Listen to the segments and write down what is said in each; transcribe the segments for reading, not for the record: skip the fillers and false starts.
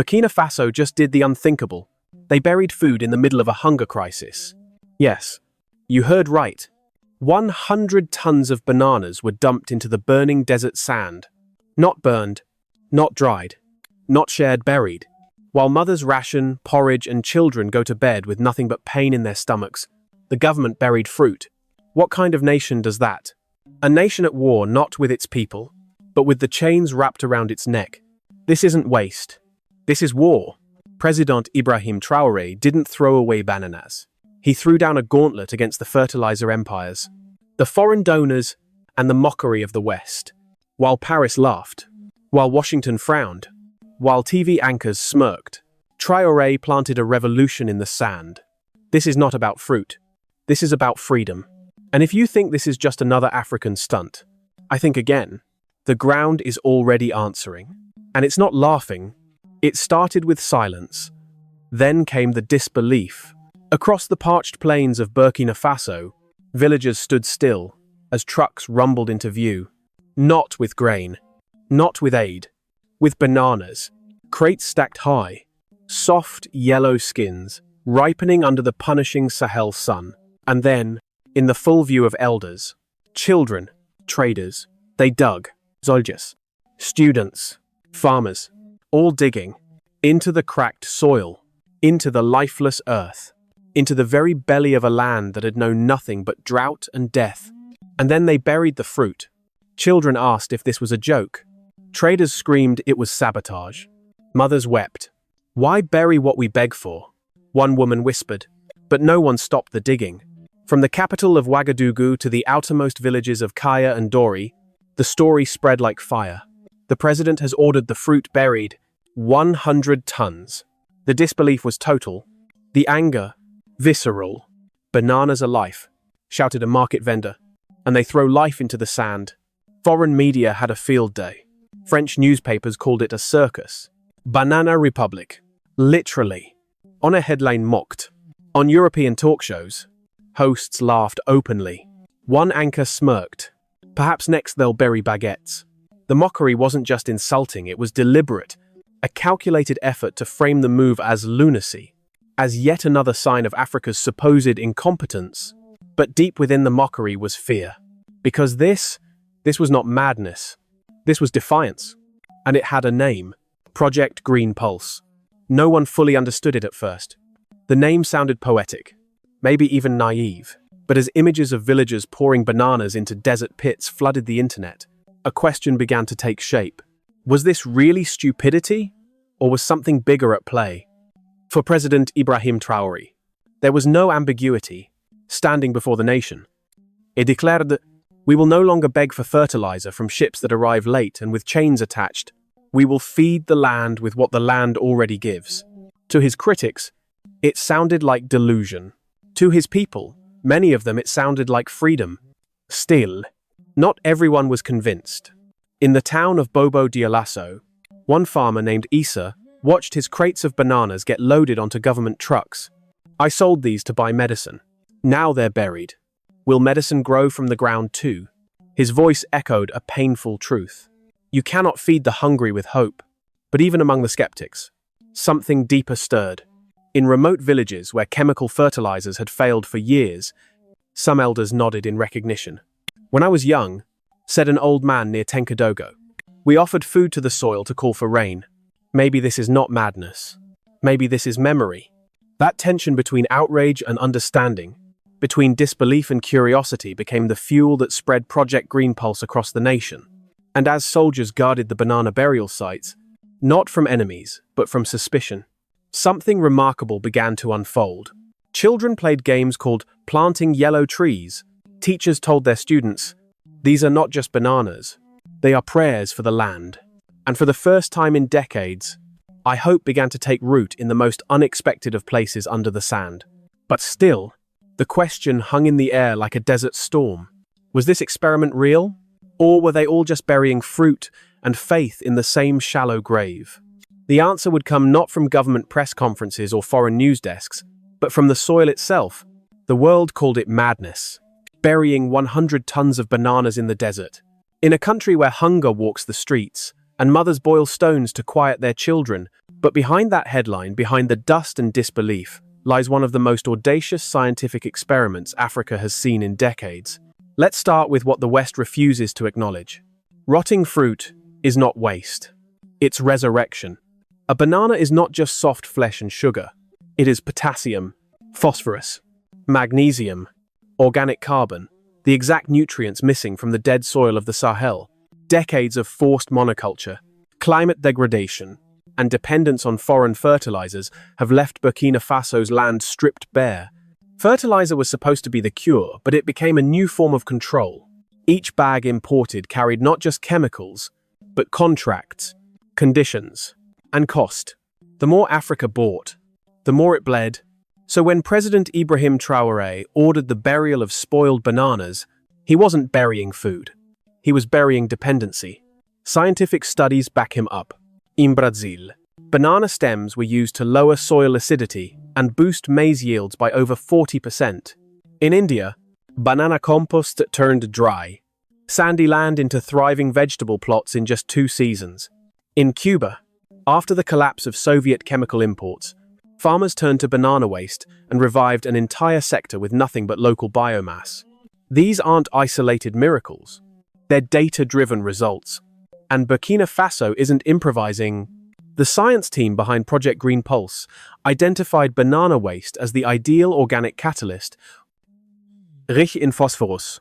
Burkina Faso just did the unthinkable. They buried food in the middle of a hunger crisis. Yes, you heard right. 100 tons of bananas were dumped into the burning desert sand. Not burned, not dried, not shared buried. While mothers ration, porridge, and children go to bed with nothing but pain in their stomachs, the government buried fruit. What kind of nation does that? A nation at war not with its people, but with the chains wrapped around its neck. This isn't waste. This is war. President Ibrahim Traoré didn't throw away bananas. He threw down a gauntlet against the fertilizer empires, the foreign donors, and the mockery of the West. While Paris laughed, while Washington frowned, while TV anchors smirked, Traoré planted a revolution in the sand. This is not about fruit. This is about freedom. And if you think this is just another African stunt, I think again. The ground is already answering. And it's not laughing. It started with silence. Then came the disbelief. Across the parched plains of Burkina Faso, villagers stood still as trucks rumbled into view. Not with grain, not with aid, with bananas, crates stacked high, soft yellow skins, ripening under the punishing Sahel sun. And then, in the full view of elders, children, traders, they dug, soldiers, students, farmers, all digging into the cracked soil, into the lifeless earth, into the very belly of a land that had known nothing but drought and death. And then they buried the fruit. Children asked if this was a joke. Traders screamed it was sabotage. Mothers wept. Why bury what we beg for? One woman whispered, but no one stopped the digging. From the capital of Ouagadougou to the outermost villages of Kaya and Dori, the story spread like fire. The president has ordered the fruit buried, 100 tons. The disbelief was total. The anger, visceral. Bananas are life, shouted a market vendor, and they throw life into the sand. Foreign media had a field day. French newspapers called it a circus. Banana Republic. Literally. On a headline mocked. On European talk shows, hosts laughed openly. One anchor smirked. Perhaps next they'll bury baguettes. The mockery wasn't just insulting, it was deliberate. A calculated effort to frame the move as lunacy, as yet another sign of Africa's supposed incompetence. But deep within the mockery was fear. Because this was not madness. This was defiance. And it had a name. Project Green Pulse. No one fully understood it at first. The name sounded poetic, maybe even naive. But as images of villagers pouring bananas into desert pits flooded the internet, a question began to take shape. Was this really stupidity? Or was something bigger at play? For President Ibrahim Traoré, there was no ambiguity. Standing before the nation, he declared that we will no longer beg for fertilizer from ships that arrive late and with chains attached. We will feed the land with what the land already gives. To his critics, it sounded like delusion. To his people, many of them, it sounded like freedom. Still, not everyone was convinced. In the town of Bobo Dioulasso, one farmer named Issa watched his crates of bananas get loaded onto government trucks. I sold these to buy medicine. Now they're buried. Will medicine grow from the ground too? His voice echoed a painful truth. You cannot feed the hungry with hope. But even among the skeptics, something deeper stirred. In remote villages where chemical fertilizers had failed for years, some elders nodded in recognition. When I was young, said an old man near Tenkadogo, we offered food to the soil to call for rain. Maybe this is not madness. Maybe this is memory. That tension between outrage and understanding, between disbelief and curiosity, became the fuel that spread Project Green Pulse across the nation. And as soldiers guarded the banana burial sites, not from enemies, but from suspicion, something remarkable began to unfold. Children played games called planting yellow trees. Teachers told their students, these are not just bananas, they are prayers for the land. And for the first time in decades, hope began to take root in the most unexpected of places under the sand. But still, the question hung in the air like a desert storm. Was this experiment real? Or were they all just burying fruit and faith in the same shallow grave? The answer would come not from government press conferences or foreign news desks, but from the soil itself. The world called it madness. Burying 100 tons of bananas in the desert. In a country where hunger walks the streets, and mothers boil stones to quiet their children, But behind that headline, behind the dust and disbelief, lies one of the most audacious scientific experiments Africa has seen in decades. Let's start with what the West refuses to acknowledge. Rotting fruit is not waste. It's resurrection. A banana is not just soft flesh and sugar. It is potassium, phosphorus, magnesium, organic carbon, the exact nutrients missing from the dead soil of the Sahel. Decades of forced monoculture, climate degradation, and dependence on foreign fertilizers have left Burkina Faso's land stripped bare. Fertilizer was supposed to be the cure, but it became a new form of control. Each bag imported carried not just chemicals, but contracts, conditions, and cost. The more Africa bought, the more it bled. So when President Ibrahim Traoré ordered the burial of spoiled bananas, he wasn't burying food. He was burying dependency. Scientific studies back him up. In Brazil, banana stems were used to lower soil acidity and boost maize yields by over 40%. In India, banana compost turned dry, sandy land into thriving vegetable plots in just 2 seasons. In Cuba, after the collapse of Soviet chemical imports, farmers turned to banana waste and revived an entire sector with nothing but local biomass. These aren't isolated miracles. They're data-driven results. And Burkina Faso isn't improvising. The science team behind Project Green Pulse identified banana waste as the ideal organic catalyst, rich in phosphorus,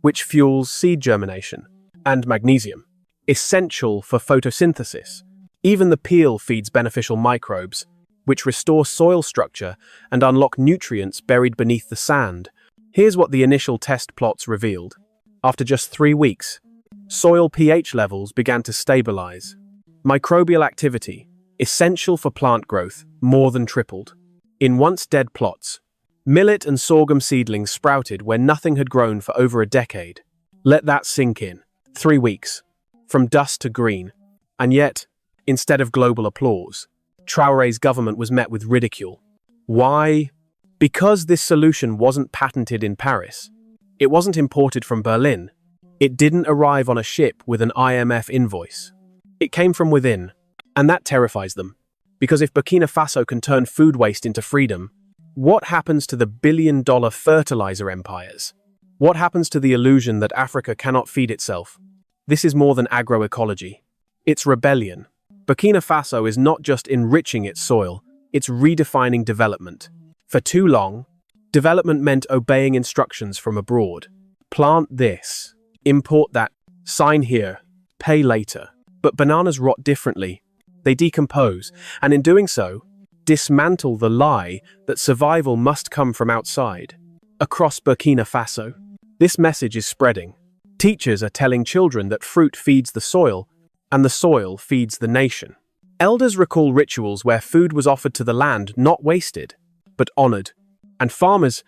which fuels seed germination, and magnesium, essential for photosynthesis. Even the peel feeds beneficial microbes, which restore soil structure and unlock nutrients buried beneath the sand. Here's what the initial test plots revealed. After just 3 weeks, soil pH levels began to stabilize. Microbial activity, essential for plant growth, more than tripled. In once dead plots, millet and sorghum seedlings sprouted where nothing had grown for over a decade. Let that sink in. 3 weeks, from dust to green. And yet, instead of global applause, Traoré's government was met with ridicule. Why? Because this solution wasn't patented in Paris. It wasn't imported from Berlin. It didn't arrive on a ship with an IMF invoice. It came from within, and that terrifies them. Because if Burkina Faso can turn food waste into freedom, what happens to the billion-dollar fertilizer empires? What happens to the illusion that Africa cannot feed itself? This is more than agroecology. It's rebellion. Burkina Faso is not just enriching its soil, it's redefining development. For too long, development meant obeying instructions from abroad. Plant this, import that, sign here, pay later. But bananas rot differently. They decompose, and in doing so, dismantle the lie that survival must come from outside. Across Burkina Faso, this message is spreading. Teachers are telling children that fruit feeds the soil, and the soil feeds the nation. Elders recall rituals where food was offered to the land, not wasted, but honored. And farmers,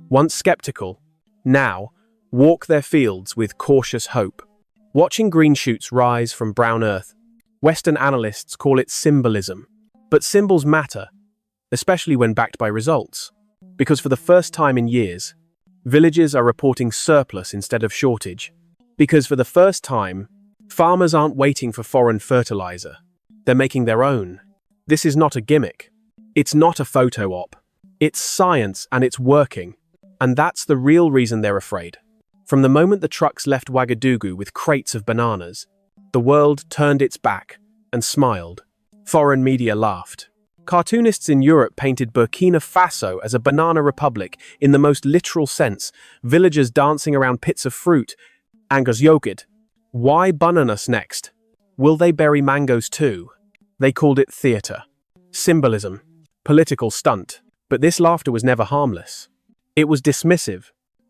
once skeptical, now walk their fields with cautious hope. Watching green shoots rise from brown earth, Western analysts call it symbolism. But symbols matter, especially when backed by results. Because for the first time in years, villages are reporting surplus instead of shortage. Because for the first time, farmers aren't waiting for foreign fertilizer. They're making their own. This is not a gimmick. It's not a photo op. It's science and it's working. And that's the real reason they're afraid. From the moment the trucks left Ouagadougou with crates of bananas, the world turned its back and smiled. Foreign media laughed. Cartoonists in Europe painted Burkina Faso as a banana republic in the most literal sense, villagers dancing around pits of fruit. Angers yogurt. Why bananas next? Will they bury mangoes too? They called it theatre, symbolism, political stunt. But this laughter was never harmless. It was dismissive.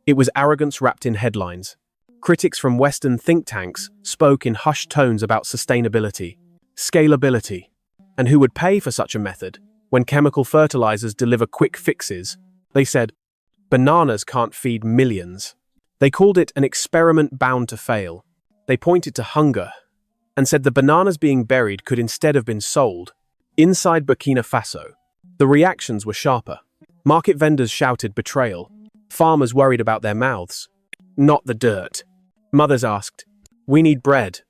It was arrogance wrapped in headlines. Critics from Western think tanks spoke in hushed tones about sustainability, scalability, and who would pay for such a method when chemical fertilizers deliver quick fixes. They said, bananas can't feed millions. They called it an experiment bound to fail. They pointed to hunger and said the bananas being buried could instead have been sold. Inside Burkina Faso, the reactions were sharper. Market vendors shouted betrayal. Farmers worried about their mouths. Not the dirt. Mothers asked, we need bread.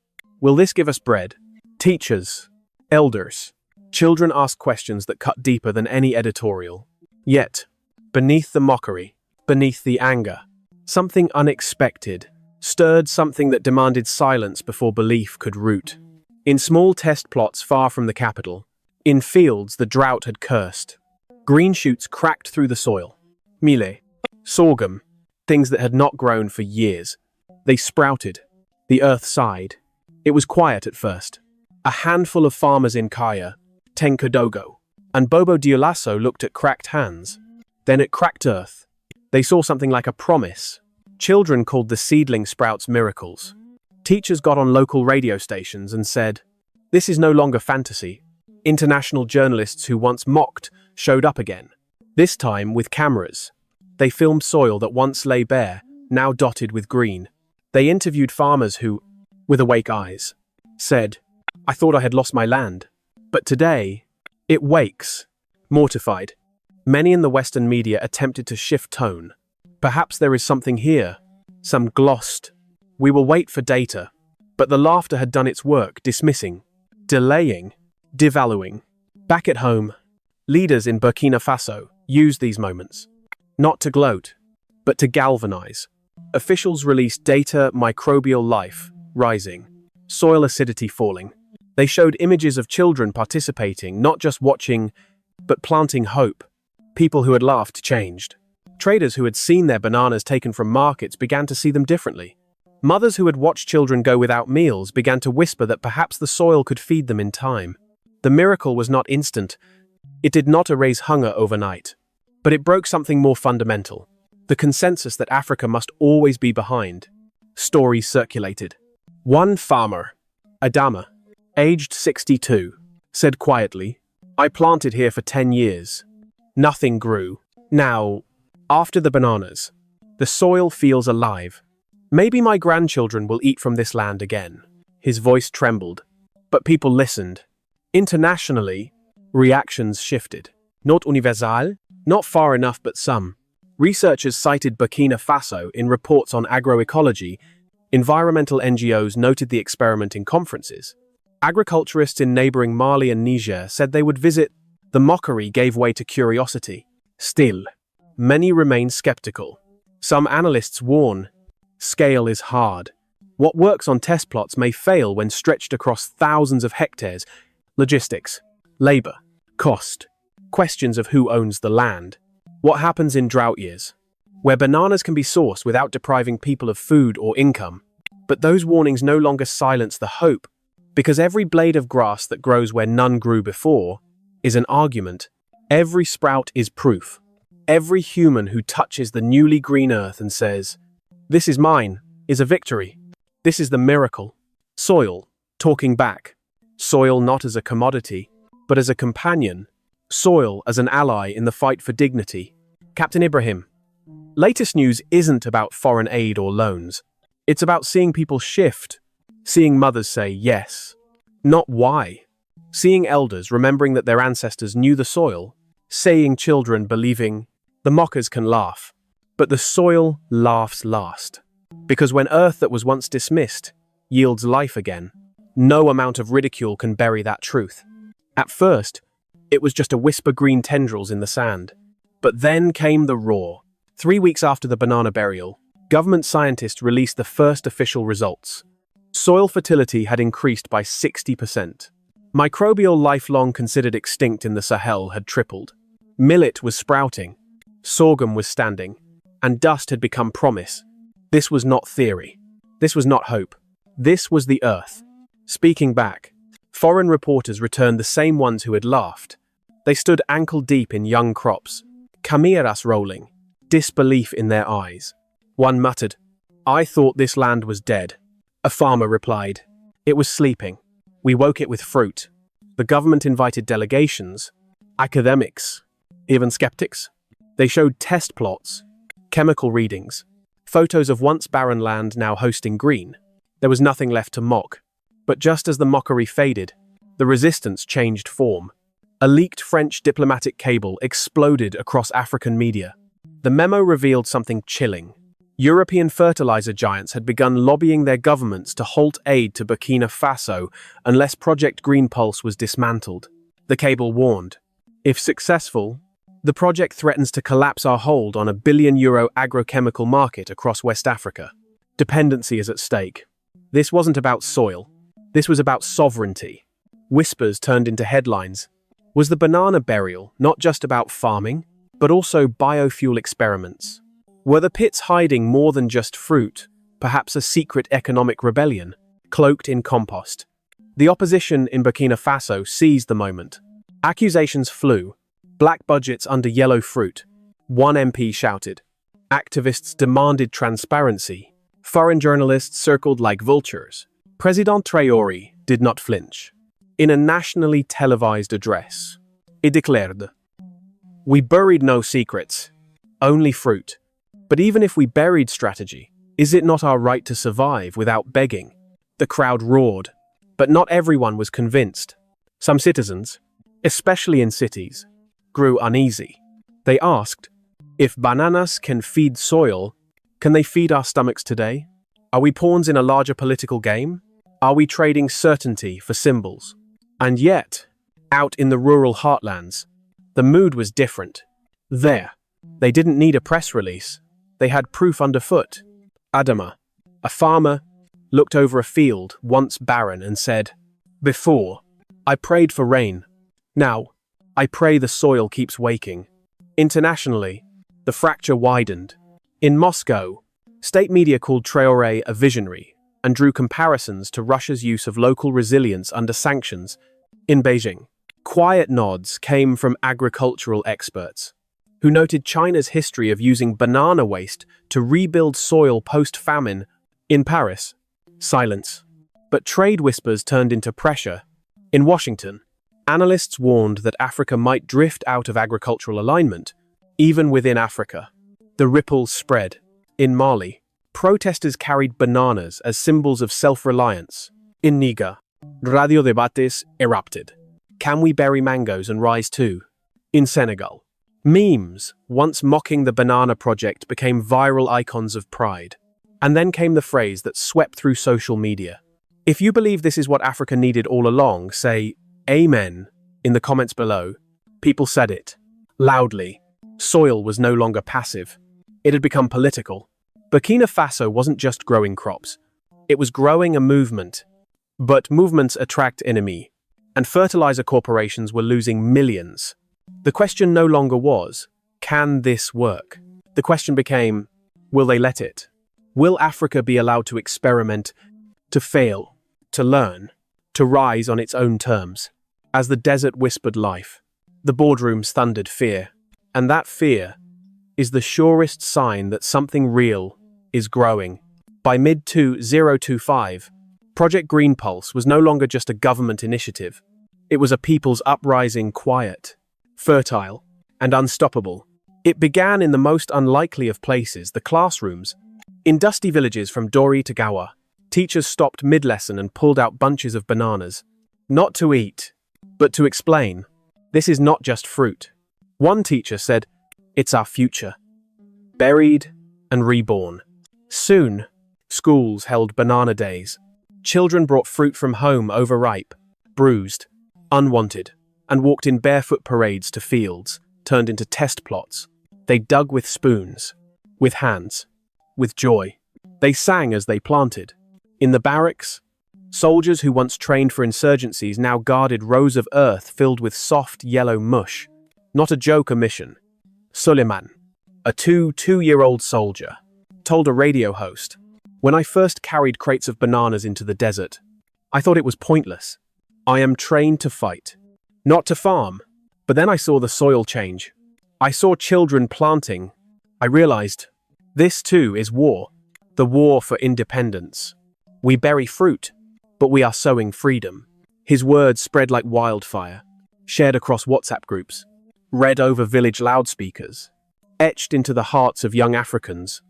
Will this give us bread? Teachers, elders, Children asked questions that cut deeper than any editorial. Yet, beneath the mockery, beneath the anger, something unexpected stirred, something that demanded silence before belief could root. In small test plots far from the capital, in fields the drought had cursed, green shoots cracked through the soil. Millet, sorghum, things that had not grown for years. They sprouted. The earth sighed. It was quiet at first. A handful of farmers in Kaya, Tenkodogo, and Bobo Dioulasso looked at cracked hands, then at cracked earth. They saw something like a promise. Children called the seedling sprouts miracles. Teachers got on local radio stations and said, "This is no longer fantasy." International journalists who once mocked showed up again, this time with cameras. They filmed soil that once lay bare, now dotted with green. They interviewed farmers who, with awake eyes, said, "I thought I had lost my land. But today, it wakes." Mortified, many in the Western media attempted to shift tone. Perhaps there is something here. Some glossed. We will wait for data. But the laughter had done its work, dismissing, delaying, devaluing. Back at home, leaders in Burkina Faso used these moments, not to gloat, but to galvanize. Officials released data, microbial life rising, soil acidity falling. They showed images of children participating, not just watching, but planting hope. People who had laughed changed. Traders who had seen their bananas taken from markets began to see them differently. Mothers who had watched children go without meals began to whisper that perhaps the soil could feed them in time. The miracle was not instant. It did not erase hunger overnight. But it broke something more fundamental. The consensus that Africa must always be behind. Stories circulated. One farmer, Adama, aged 62, said quietly, "I planted here for 10 years. Nothing grew. Now, after the bananas, the soil feels alive. Maybe my grandchildren will eat from this land again." His voice trembled, but people listened. Internationally, reactions shifted. Not universal, not far enough, but some. Researchers cited Burkina Faso in reports on agroecology. Environmental NGOs noted the experiment in conferences. Agriculturists in neighboring Mali and Niger said they would visit. The mockery gave way to curiosity. Still, many remain skeptical. Some analysts warn, scale is hard. What works on test plots may fail when stretched across thousands of hectares. Logistics, labor, cost, questions of who owns the land. What happens in drought years, where bananas can be sourced without depriving people of food or income? But those warnings no longer silence the hope, because every blade of grass that grows where none grew before is an argument. Every sprout is proof. Every human who touches the newly green earth and says, "This is mine," is a victory. This is the miracle. Soil, talking back. Soil not as a commodity, but as a companion. Soil as an ally in the fight for dignity. Captain Ibrahim. Latest news isn't about foreign aid or loans. It's about seeing people shift. Seeing mothers say yes, not why. Seeing elders remembering that their ancestors knew the soil. Saying children believing the mockers can laugh, but the soil laughs last. Because when earth that was once dismissed yields life again, no amount of ridicule can bury that truth. At first, it was just a whisper green tendrils in the sand. But then came the roar. 3 weeks after the banana burial, government scientists released the first official results. Soil fertility had increased by 60%. Microbial life long considered extinct in the Sahel had tripled. Millet was sprouting. Sorghum was standing. And dust had become promise. This was not theory. This was not hope. This was the earth. Speaking back, foreign reporters returned the same ones who had laughed. They stood ankle-deep in young crops, camiras rolling, disbelief in their eyes. One muttered, "I thought this land was dead." A farmer replied, "It was sleeping. We woke it with fruit." The government invited delegations, academics, even skeptics. They showed test plots, chemical readings, photos of once barren land now hosting green. There was nothing left to mock. But just as the mockery faded, the resistance changed form. A leaked French diplomatic cable exploded across African media. The memo revealed something chilling. European fertilizer giants had begun lobbying their governments to halt aid to Burkina Faso unless Project Green Pulse was dismantled. The cable warned. If successful, the project threatens to collapse our hold on a billion-euro agrochemical market across West Africa. Dependency is at stake. This wasn't about soil. This was about sovereignty. Whispers turned into headlines. Was the banana burial not just about farming, but also biofuel experiments? Were the pits hiding more than just fruit, perhaps a secret economic rebellion, cloaked in compost? The opposition in Burkina Faso seized the moment. Accusations flew. Black budgets under yellow fruit. One MP shouted. Activists demanded transparency. Foreign journalists circled like vultures. President Traoré did not flinch. In a nationally televised address, he declared, "We buried no secrets, only fruit. But even if we buried strategy, is it not our right to survive without begging?" The crowd roared, but not everyone was convinced. Some citizens, especially in cities, grew uneasy. They asked, if bananas can feed soil, can they feed our stomachs today? Are we pawns in a larger political game? Are we trading certainty for symbols? And yet, out in the rural heartlands, the mood was different. There, they didn't need a press release. They had proof underfoot. Adama, a farmer, looked over a field once barren and said, "Before, I prayed for rain. Now, I pray the soil keeps waking." Internationally, the fracture widened. In Moscow, state media called Traoré a visionary and drew comparisons to Russia's use of local resilience under sanctions. In Beijing, quiet nods came from agricultural experts, who noted China's history of using banana waste to rebuild soil post-famine. In Paris, silence. But trade whispers turned into pressure. In Washington, analysts warned that Africa might drift out of agricultural alignment, even within Africa. The ripples spread. In Mali, protesters carried bananas as symbols of self-reliance. In Niger, radio debates erupted. Can we bury mangoes and rise too? In Senegal, memes, once mocking the banana project, became viral icons of pride. And then came the phrase that swept through social media. If you believe this is what Africa needed all along, say Amen in the comments below. People said it loudly. Soil was no longer passive. It had become political. Burkina Faso wasn't just growing crops. It was growing a movement. But movements attract enemy, and fertilizer corporations were losing millions. The question no longer was, can this work? The question became, will they let it? Will Africa be allowed to experiment, to fail, to learn, to rise on its own terms? As the desert whispered life, the boardrooms thundered fear. And that fear is the surest sign that something real is growing. By mid-2025, Project Green Pulse was no longer just a government initiative. It was a people's uprising, quiet, fertile, and unstoppable. It began in the most unlikely of places, the classrooms. In dusty villages from Dori to Gawa, teachers stopped mid-lesson and pulled out bunches of bananas. Not to eat, but to explain. This is not just fruit. One teacher said, it's our future. Buried and reborn. Soon, schools held banana days. Children brought fruit from home overripe, bruised, unwanted, and walked in barefoot parades to fields, turned into test plots. They dug with spoons, with hands, with joy. They sang as they planted. In the barracks, soldiers who once trained for insurgencies now guarded rows of earth filled with soft yellow mush. Not a joke, a mission. Suleiman, a two-year-old soldier, told a radio host, "When I first carried crates of bananas into the desert, I thought it was pointless. I am trained to fight, not to farm. But then I saw the soil change. I saw children planting. I realized, this too is war. The war for independence. We bury fruit, but we are sowing freedom." His words spread like wildfire, shared across WhatsApp groups, read over village loudspeakers, etched into the hearts of young Africans.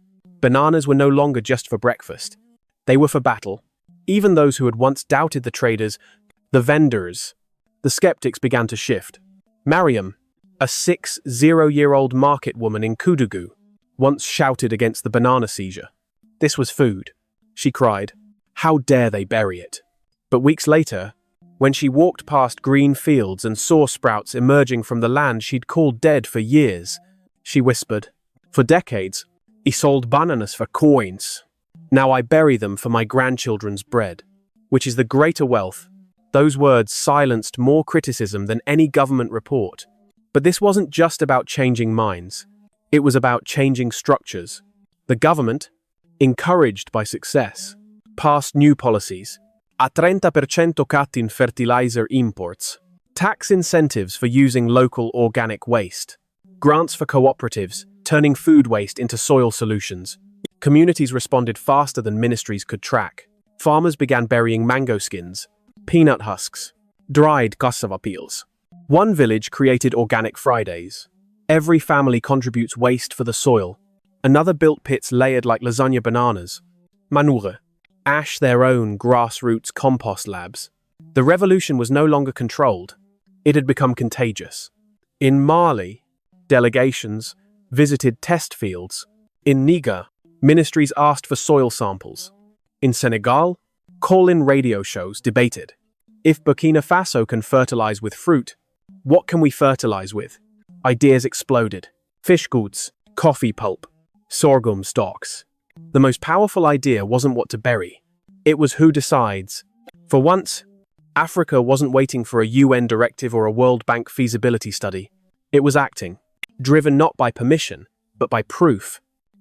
Bananas were no longer just for breakfast. They were for battle. Even those who had once doubted the traders, the vendors, the skeptics began to shift. Mariam, a 60-year-old market woman in Koudougou, once shouted against the banana seizure. This was food, she cried. How dare they bury it? But weeks later, When she walked past green fields and saw sprouts emerging from the land she'd called dead for years, she whispered, "For decades, I sold bananas for coins. Now I bury them for my grandchildren's bread." Which is the greater wealth? Those words silenced more criticism than any government report. But this wasn't just about changing minds. It was about changing structures. The government, encouraged by success, passed new policies. A 30% cut in fertilizer imports, tax incentives for using local organic waste, grants for cooperatives, turning food waste into soil solutions. Communities responded faster than ministries could track. Farmers began burying mango skins, peanut husks, dried cassava peels. One village created organic Fridays. Every family contributes waste for the soil. Another built pits layered like lasagna bananas. Manure, ash their own grassroots compost labs. The revolution was no longer controlled. It had become contagious. In Mali, delegations visited test fields. In Niger, ministries asked for soil samples. In Senegal, call-in radio shows debated. If Burkina Faso can fertilize with fruit, what can we fertilize with? Ideas exploded. Fish goods, coffee pulp, sorghum stalks. The most powerful idea wasn't what to bury. It was who decides. For once, Africa wasn't waiting for a UN directive or a World Bank feasibility study. It was acting, driven not by permission, but by proof.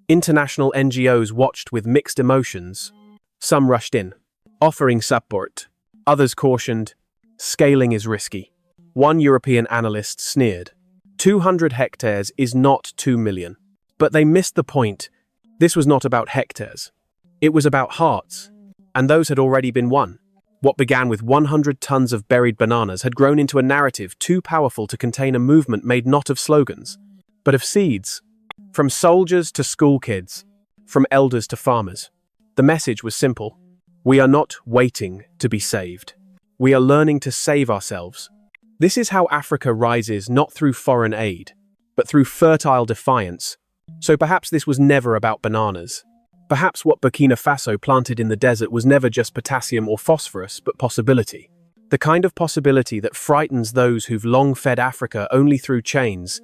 International NGOs watched with mixed emotions. Some rushed in, offering support. Others cautioned, scaling is risky. One European analyst sneered, 200 hectares is not 2 million. But they missed the point. This was not about hectares. It was about hearts. And those had already been won. What began with 100 tons of buried bananas had grown into a narrative too powerful to contain a movement made not of slogans, but of seeds. From soldiers to school kids, from elders to farmers. The message was simple. We are not waiting to be saved. We are learning to save ourselves. This is how Africa rises not through foreign aid, but through fertile defiance. So perhaps this was never about bananas. Perhaps what Burkina Faso planted in the desert was never just potassium or phosphorus, but possibility. The kind of possibility that frightens those who've long fed Africa only through chains.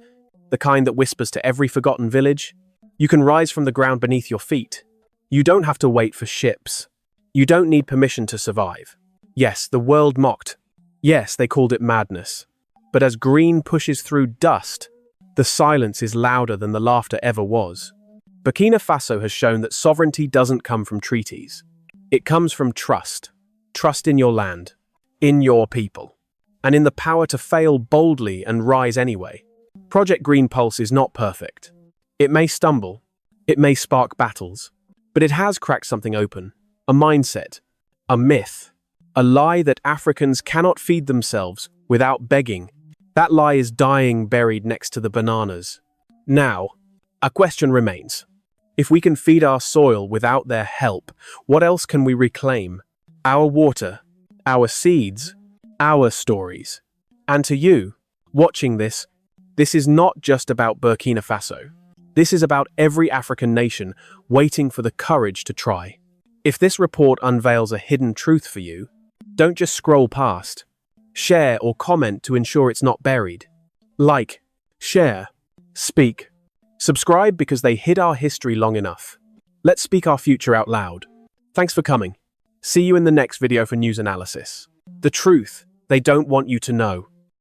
The kind that whispers to every forgotten village, you can rise from the ground beneath your feet. You don't have to wait for ships. You don't need permission to survive. Yes, the world mocked. Yes, they called it madness. But as green pushes through dust, the silence is louder than the laughter ever was. Burkina Faso has shown that sovereignty doesn't come from treaties. It comes from trust. Trust in your land, in your people, and in the power to fail boldly and rise anyway. Project Green Pulse is not perfect. It may stumble. It may spark battles. But it has cracked something open. A mindset. A myth. A lie that Africans cannot feed themselves without begging. That lie is dying buried next to the bananas. Now, a question remains. If we can feed our soil without their help, what else can we reclaim? Our water, our seeds, our stories. And to you, watching this is not just about Burkina Faso. This is about every African nation waiting for the courage to try. If this report unveils a hidden truth for you, don't just scroll past. Share or comment to ensure it's not buried. Like, share, speak. Subscribe because they hid our history long enough. Let's speak our future out loud. Thanks for coming. See you in the next video for news analysis. The truth they don't want you to know.